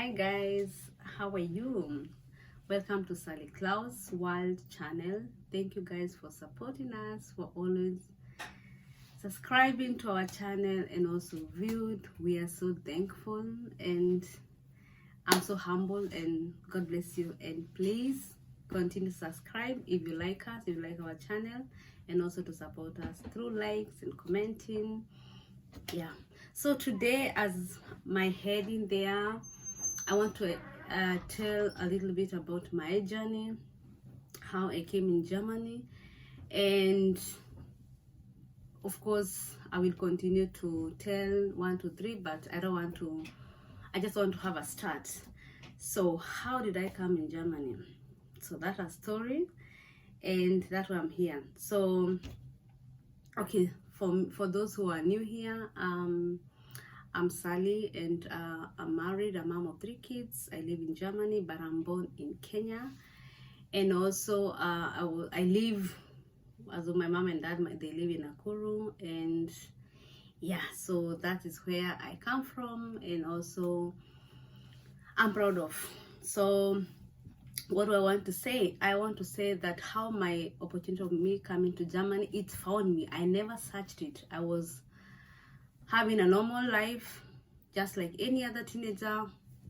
Hi guys, how are you? Welcome to SallieKlaus World channel. Thank you guys for supporting us, for always subscribing to our channel and also viewed. We are so thankful and I'm so humble, and God bless you. And please continue to subscribe if you like us, if you like our channel, and also to support us through likes and commenting. Yeah, so today, as my heading there, I want to tell a little bit about my journey, how I came in Germany, and of course I will continue to tell 1 2 3, but I just want to have a start. So how did I come in Germany? So that's a story, and that's why I'm here. So okay, for those who are new here, I'm Sallie, and I'm married, a mom of 3 kids. I live in Germany, but I'm born in Kenya. And also I live, as my mom and dad, they live in Nakuru. And yeah, so that is where I come from, and also I'm proud of. So what do I want to say? I want to say that how my opportunity of me coming to Germany, it found me. I never searched it. I was having a normal life, just like any other teenager,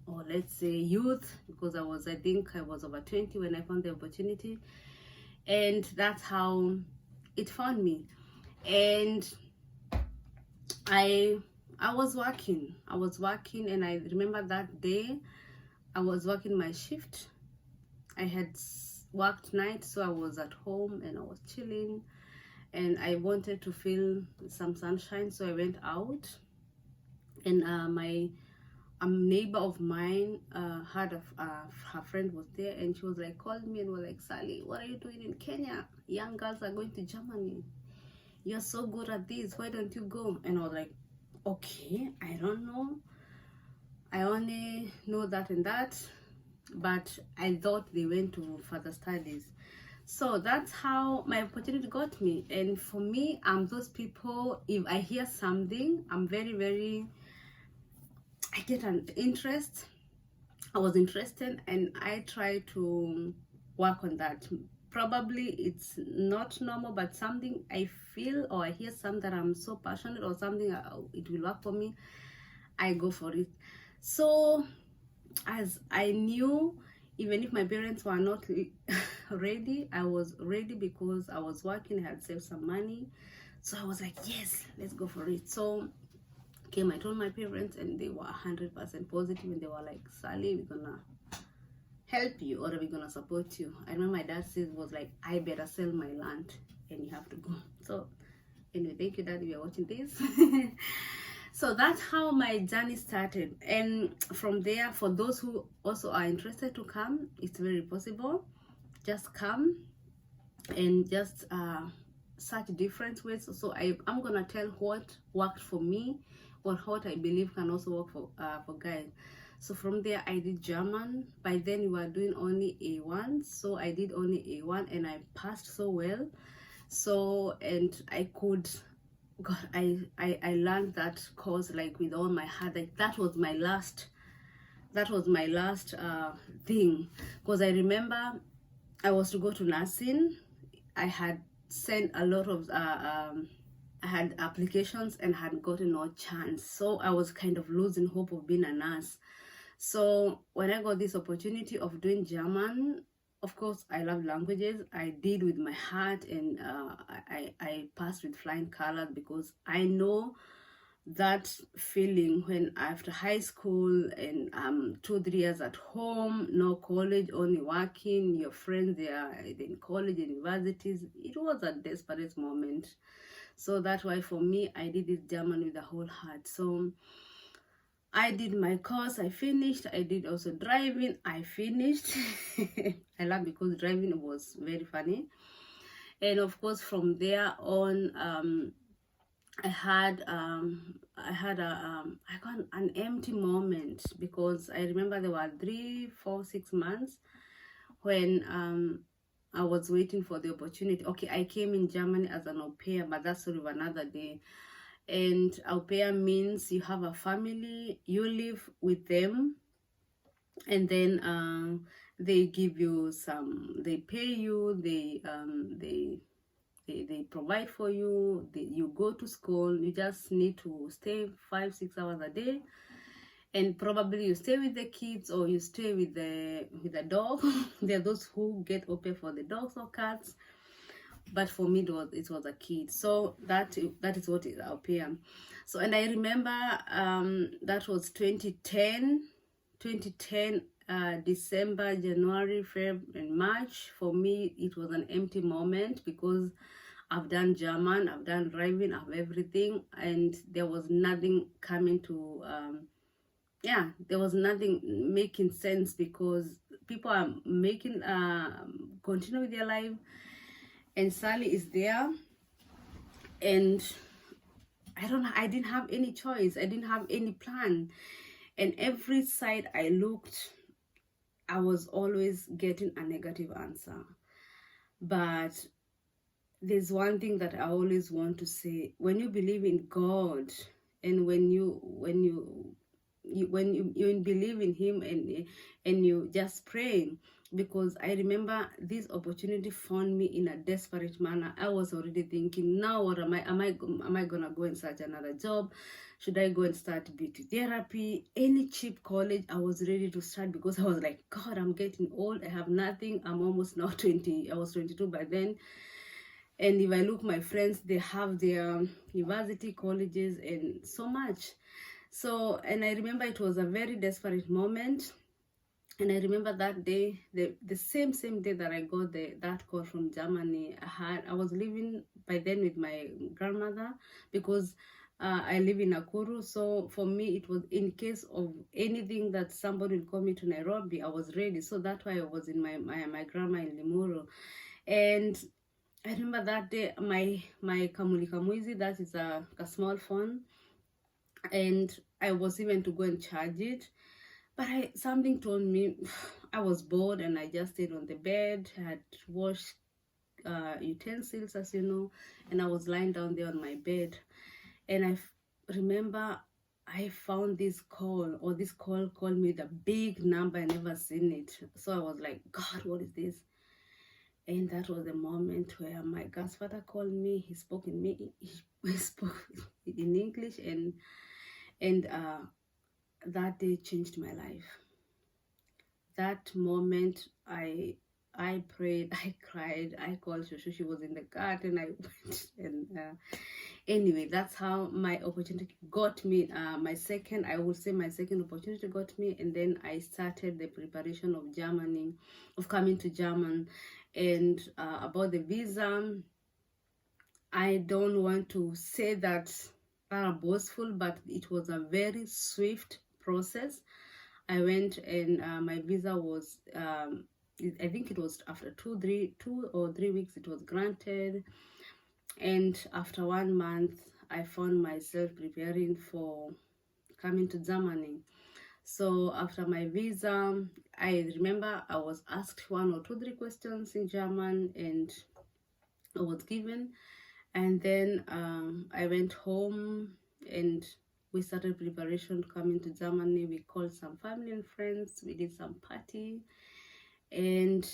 or let's say youth, because I think I was over 20 when I found the opportunity, and that's how it found me. And I was working, and I remember that day I was working my shift. I had worked night, so I was at home and I was chilling, and I wanted to feel some sunshine, so I went out. And a neighbor of mine had her friend was there, and she was like, called me and was like, Sallie, what are you doing in Kenya? Young girls are going to Germany. You're so good at this, why don't you go? And I was like, okay, I don't know, I only know that and that, but I thought they went to further studies. So that's how my opportunity got me. And for me, I'm those people, if I hear something, I'm very, I get an interest. I was interested, and I try to work on that. Probably it's not normal, but something I feel or I hear something that I'm so passionate, or something it will work for me, I go for it. So as I knew, even if my parents were not ready, I was ready because I was working, I had saved some money. So I was like, yes, let's go for it. So I told my parents, and they were 100% positive, and they were like, Sallie, we're gonna help you, or we're gonna support you. I remember my dad was like, I better sell my land and you have to go. So anyway, thank you, Dad, if you're watching this. So that's how my journey started. And from there, for those who also are interested to come, it's very possible. Just come and just search different ways. So I'm gonna tell what worked for me, or what I believe can also work for guys. So from there, I did German. By then we were doing only A1, so I did only A1, and I passed so well. So, and I could, God, I learned that course like with all my heart. Like that was my last thing, because I remember I was to go to nursing. I had sent a lot of I had applications and had gotten no chance, so I was kind of losing hope of being a nurse. So when I got this opportunity of doing German, of course I love languages, I did with my heart, and I passed with flying colors, because I know that feeling when after high school and 2-3 years at home, no college, only working, your friends they are in college and universities. It was a desperate moment. So that's why for me, I did this German with the whole heart. So I did my course, I finished. I did also driving, I finished. I love, because driving was very funny. And of course from there on, I got an empty moment, because I remember there were 3, 4, 6 months when I was waiting for the opportunity. Okay, I came in Germany as an au pair, but that's sort of another day. And au pair means you have a family, you live with them, and then they give you some, they pay you, they provide for you, you go to school, you just need to stay 5-6 hours a day, and probably you stay with the kids or you stay with the dog. There are those who get open for the dogs or cats, but for me it was a kid. So that is what is our pay. So, and I remember that was 2010 December, January, February, and March. For me it was an empty moment because I've done German, I've done driving, I've everything, and there was nothing coming to yeah, there was nothing making sense because people are making continue with their life, and Sallie is there, and I didn't have any choice, I didn't have any plan, and every side I looked, I was always getting a negative answer. But there's one thing that I always want to say: when you believe in God, and when you believe in Him, and you just pray, because I remember this opportunity found me in a desperate manner. I was already thinking, now what am I gonna go and search another job? Should I go and start beauty therapy? Any cheap college? I was ready to start because I was like, God, I'm getting old, I have nothing, I'm almost now 20, I was 22 by then. And if I look, my friends, they have their university, colleges, and so much. So, and I remember it was a very desperate moment. And I remember that day, the same day that I got that call from Germany, I was living by then with my grandmother, because I live in Nakuru. So for me, it was in case of anything that somebody would call me to Nairobi, I was ready. So that's why I was in my grandma in Limuru. And I remember that day, my Kamuli Kamuizi, that is a small phone, and I was even to go and charge it, but something told me, I was bored, and I just stayed on the bed. I had washed utensils, as you know, and I was lying down there on my bed, and I remember I found this call, or this call called me the big number, I never seen it. So I was like, God, what is this? And that was the moment where my godfather called me. He spoke in me. He spoke in English, and that day changed my life. That moment, I prayed, I cried, I called Shushu. She was in the garden. I went, and anyway, that's how my opportunity got me. My second opportunity got me, and then I started the preparation of coming to German. And about the visa, I don't want to say that boastful, but it was a very swift process. I went, and my visa was, I think it was after 2 or 3 weeks, it was granted. And after 1 month, I found myself preparing for coming to Germany. So after my visa, I remember I was asked 1 or 2, 3 questions in German, and I was given. And then I went home, and we started preparation coming to Germany. We called some family and friends. We did some party, and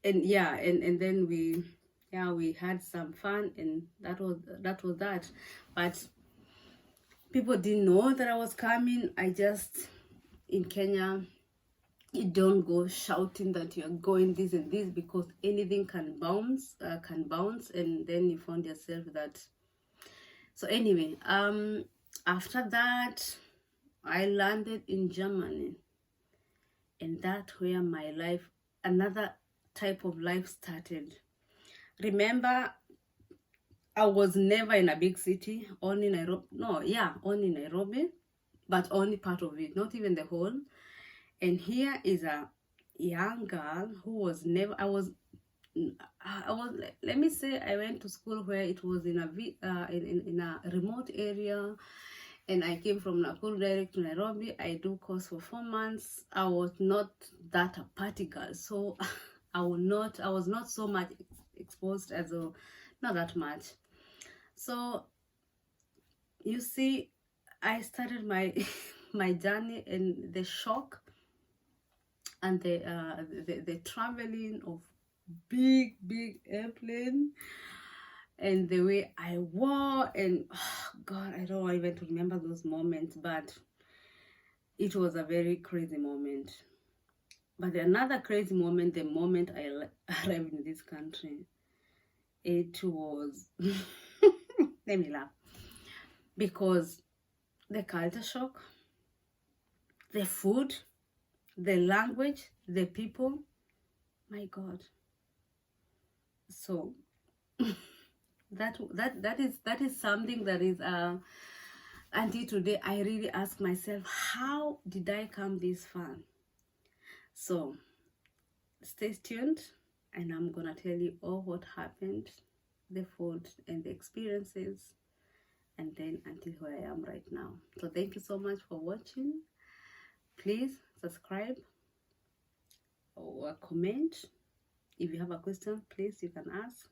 yeah, and then we had some fun, and that was that. But people didn't know that I was coming. I just, in Kenya, you don't go shouting that you're going this and this, because anything can bounce, and then you found yourself that. So anyway, after that, I landed in Germany, and that's where my life, another type of life, started. Remember, I was never in a big city, only Nairobi. No, yeah, only Nairobi, but only part of it, not even the whole. And here is a young girl who was never, let me say, I went to school where it was in a remote area, and I came from Nakuru direct to Nairobi. I do course for 4 months. I was not that a party girl, so I was not so much exposed, as a, not that much. So you see, I started my my journey and the shock and the traveling of big airplane, and the way I wore, and oh God, I don't even to remember those moments, but it was a very crazy moment. But another crazy moment, the moment I arrived in this country, it was let me laugh, because the culture shock, the food, the language, the people, my God. So that is something that is until today I really ask myself, how did I come this far? So stay tuned, and I'm gonna tell you all what happened, the food and the experiences, and then until where I am right now. So thank you so much for watching. Please subscribe or comment. If you have a question, please, you can ask.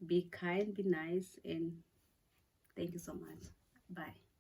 Be kind, be nice, and thank you so much. Bye.